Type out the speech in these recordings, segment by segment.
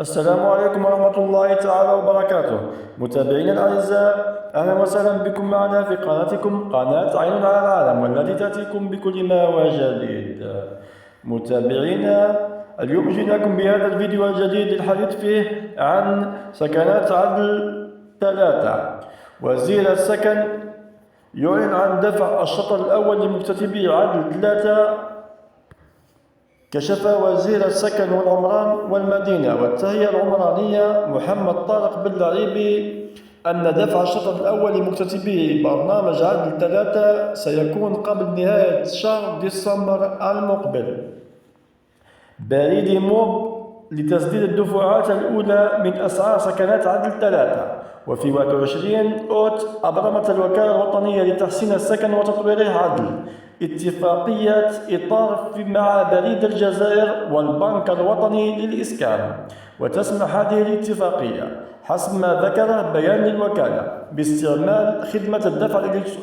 السلام عليكم ورحمة الله تعالى وبركاته. متابعينا الأعزاء، أهلا وسهلا بكم معنا في قناتكم قناة عين على العالم، والتي تأتيكم بكل ما هو جديد. متابعينا، اليوم جئناكم بهذا الفيديو الجديد للحديث فيه عن سكنات عدل 3. وزير السكن يعلن عن دفع الشطر الأول لمكتتبي عدل 3. كشف وزير السكن والعمران والمدينة والتهيئة العمرانية محمد طارق بالعريبي أن دفع الشطر الأول لمكتتبي برنامج عدل 3 سيكون قبل نهاية شهر ديسمبر المقبل. بريد موب لتسديد الدفعات الأولى من أسعار سكنات عدل 3. وفي 21 أوت أبرمت الوكالة الوطنية لتحسين السكن وتطويره عدل اتفاقية إطار مع بريد الجزائر والبنك الوطني للإسكان. وتسمح هذه الاتفاقية حسب ما ذكره بيان للوكالة باستعمال خدمة الدفع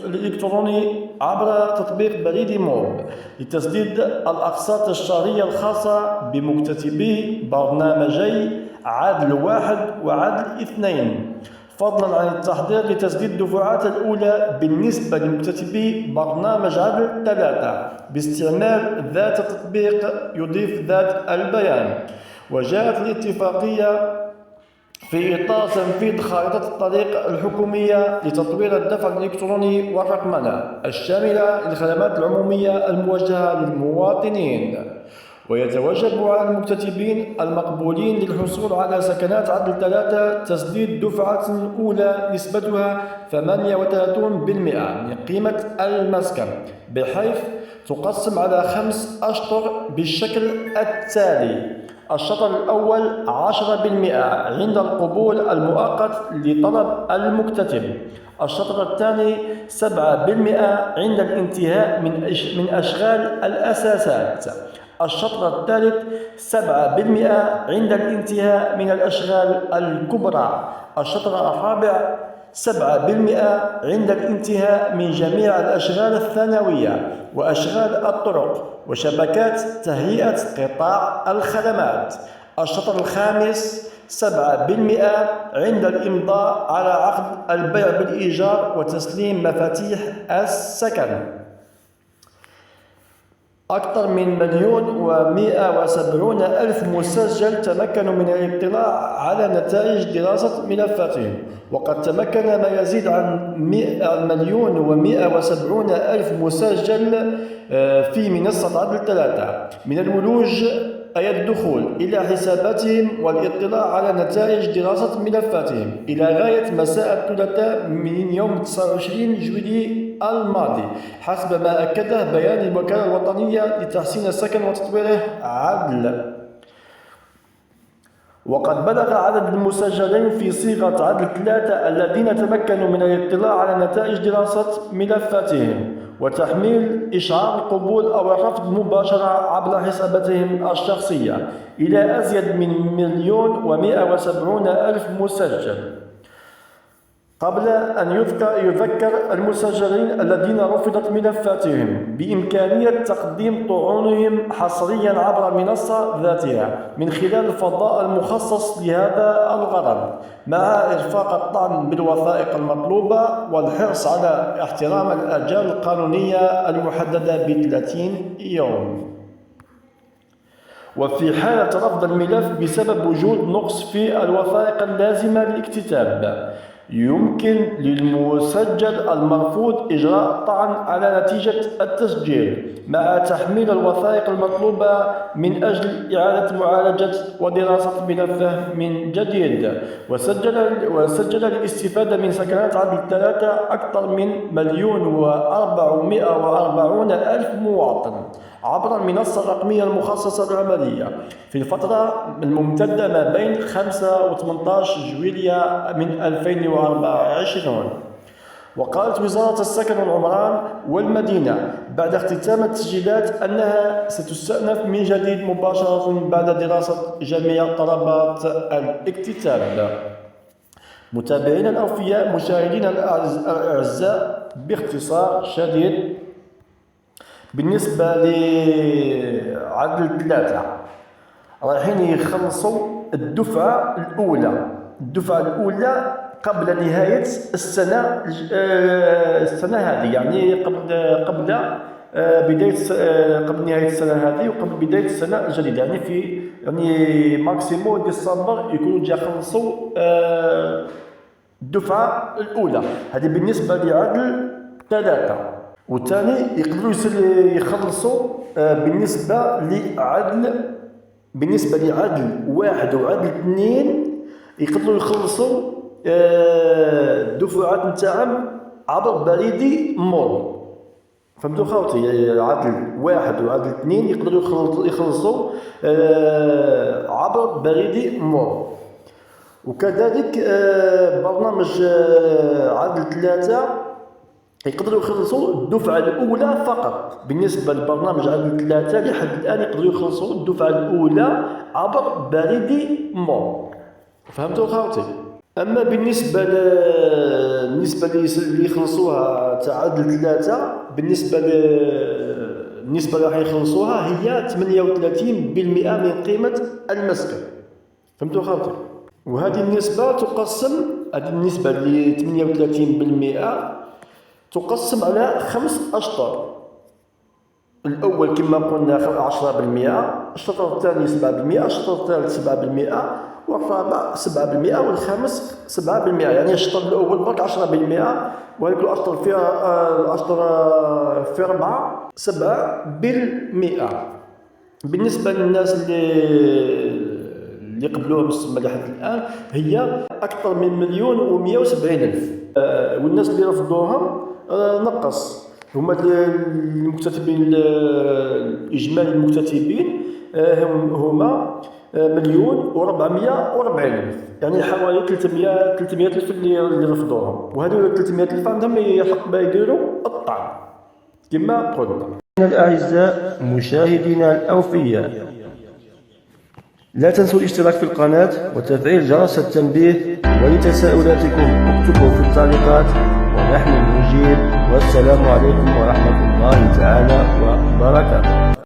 الإلكتروني عبر تطبيق بريد موب لتسديد الأقساط الشهرية الخاصة بمكتتبي برنامجي عدل 1 وعدل 2، فضلا عن التحضير لتسديد الدفعات الأولى بالنسبة لمكتتبي برنامج عدل 3 باستعمال ذات التطبيق يضيف ذات البيان. وجاءت الاتفاقية في إطار تنفيذ خارطة الطريق الحكومية لتطوير الدفع الإلكتروني والرقمنة الشاملة للخدمات العمومية الموجهة للمواطنين. ويتوجب على المكتتبين المقبولين للحصول على سكنات عدل 3 تسديد دفعة أولى نسبتها 38% من قيمة المسكن، بحيث تقسم على 5 أشطر بالشكل التالي: الشطر الأول 10% عند القبول المؤقت لطلب المكتتب. الشطر الثاني 7% عند الانتهاء من أشغال الأساسات. الشطر الثالث 7% عند الانتهاء من الأشغال الكبرى. الشطر الرابع 7% عند الانتهاء من جميع الأشغال الثانوية وأشغال الطرق وشبكات تهيئة قطاع الخدمات. الشطر الخامس 7% عند الإمضاء على عقد البيع بالإيجار وتسليم مفاتيح السكن. أكثر من 1,170,000 مسجل تمكنوا من الاطلاع على نتائج دراسة ملفاتهم، وقد تمكن ما يزيد عن 1,170,000 مسجل في منصة عدل 3 من الولوج أي الدخول إلى حساباتهم والاطلاع على نتائج دراسة ملفاتهم إلى غاية مساء الثلاثاء من يوم 29 جويلية الماضي، حسب ما أكده بيان الوكالة الوطنية لتحسين السكن وتطويره عدل. وقد بلغ عدد المسجلين في صيغة عدل 3 الذين تمكنوا من الاطلاع على نتائج دراسة ملفاتهم وتحميل إشعار القبول أو الرفض مباشرة عبر حساباتهم الشخصية إلى أزيد من 1,170,000 مسجل. قبل أن يذكر المسجلين الذين رفضت ملفاتهم بإمكانية تقديم طعونهم حصريا عبر المنصة ذاتها من خلال الفضاء المخصص لهذا الغرض، مع إرفاق الطعن بالوثائق المطلوبة والحرص على احترام الآجال القانونية المحددة ب30 يوم. وفي حالة رفض الملف بسبب وجود نقص في الوثائق اللازمة للاكتتاب، يمكن للمسجل المرفوض إجراء طعن على نتيجة التسجيل مع تحميل الوثائق المطلوبة من أجل إعادة معالجة ودراسة ملفه من جديد. وسجل الاستفادة من سكنات عدل 3 أكثر من 1,440,000 مواطن عبر المنصة الرقمية المخصصة للعملية في الفترة الممتدة ما بين 5 و 18 جويلية من 2024. وقالت وزارة السكن والعمران والمدينة بعد اختتام التسجيلات أنها ستستأنف من جديد مباشرة بعد دراسة جميع طلبات الاكتتاب. متابعينا الأوفياء، مشاهدينا الأعزاء، باختصار شديد بالنسبة لعدل 3 رايحين يخلصوا الدفعة الأولى قبل نهاية السنة هذه، يعني قبل قبل نهاية السنة هذه وقبل بداية السنة الجديدة، يعني ماكسيموم ديسمبر يكونوا جا خلصوا الدفعة الأولى. هذه بالنسبة لعدل 3. والثاني يقدروا يخلصوا بالنسبة لعدل 1 وعدل 2 يقدروا يخلصوا الدفعات نتاعهم عبر بريدي مول. فهمتوا خاوتي؟ عدل 1 وعدل 2 يقدروا يخلصوا عبر بريدي مول. وكذلك برنامج عدل 3 يقدروا يخلصوا الدفعة الأولى فقط. بالنسبة لبرنامج عدل 3 لحد الآن يقدروا يخلصوا الدفعة الأولى عبر بريدي مول. فهمتوا خاوتي؟ أما بالنسبة اللي يخلصوها تاع عدل 3، بالنسبة النسبة اللي راح يخلصوها هي 38% من قيمة المسكن. فهمتوا خاوتي؟ وهذه النسبة تقسم، هذه النسبة اللي 38% تقسم على 5 أشطر. الأول كما قلنا 10%، الشطر الثاني 7%، الشطر الثالث 7%، والرابع 7%، والخامس 7%. يعني الشطر الأول برك 10%، وهذيك الأشطر في 4 7%. بالنسبة للناس اللي قبلوها بالسما لحد الآن هي أكثر من 1,170,000. والناس اللي رفضوهم نقص، هما المكتتبين الإجمالي المكتتبين هما 1,440,000، يعني حوالي 300,000 اللي رفضوهم. وهذول 300,000 عندهم يحق بها يديروا الطعن كما قلنا. الأعزاء مشاهدينا الأوفياء، لا تنسوا الاشتراك في القناة وتفعيل جرس التنبيه، ولتساؤلاتكم اكتبوا في التعليقات ونحن نجيب. والسلام عليكم ورحمة الله تعالى وبركاته.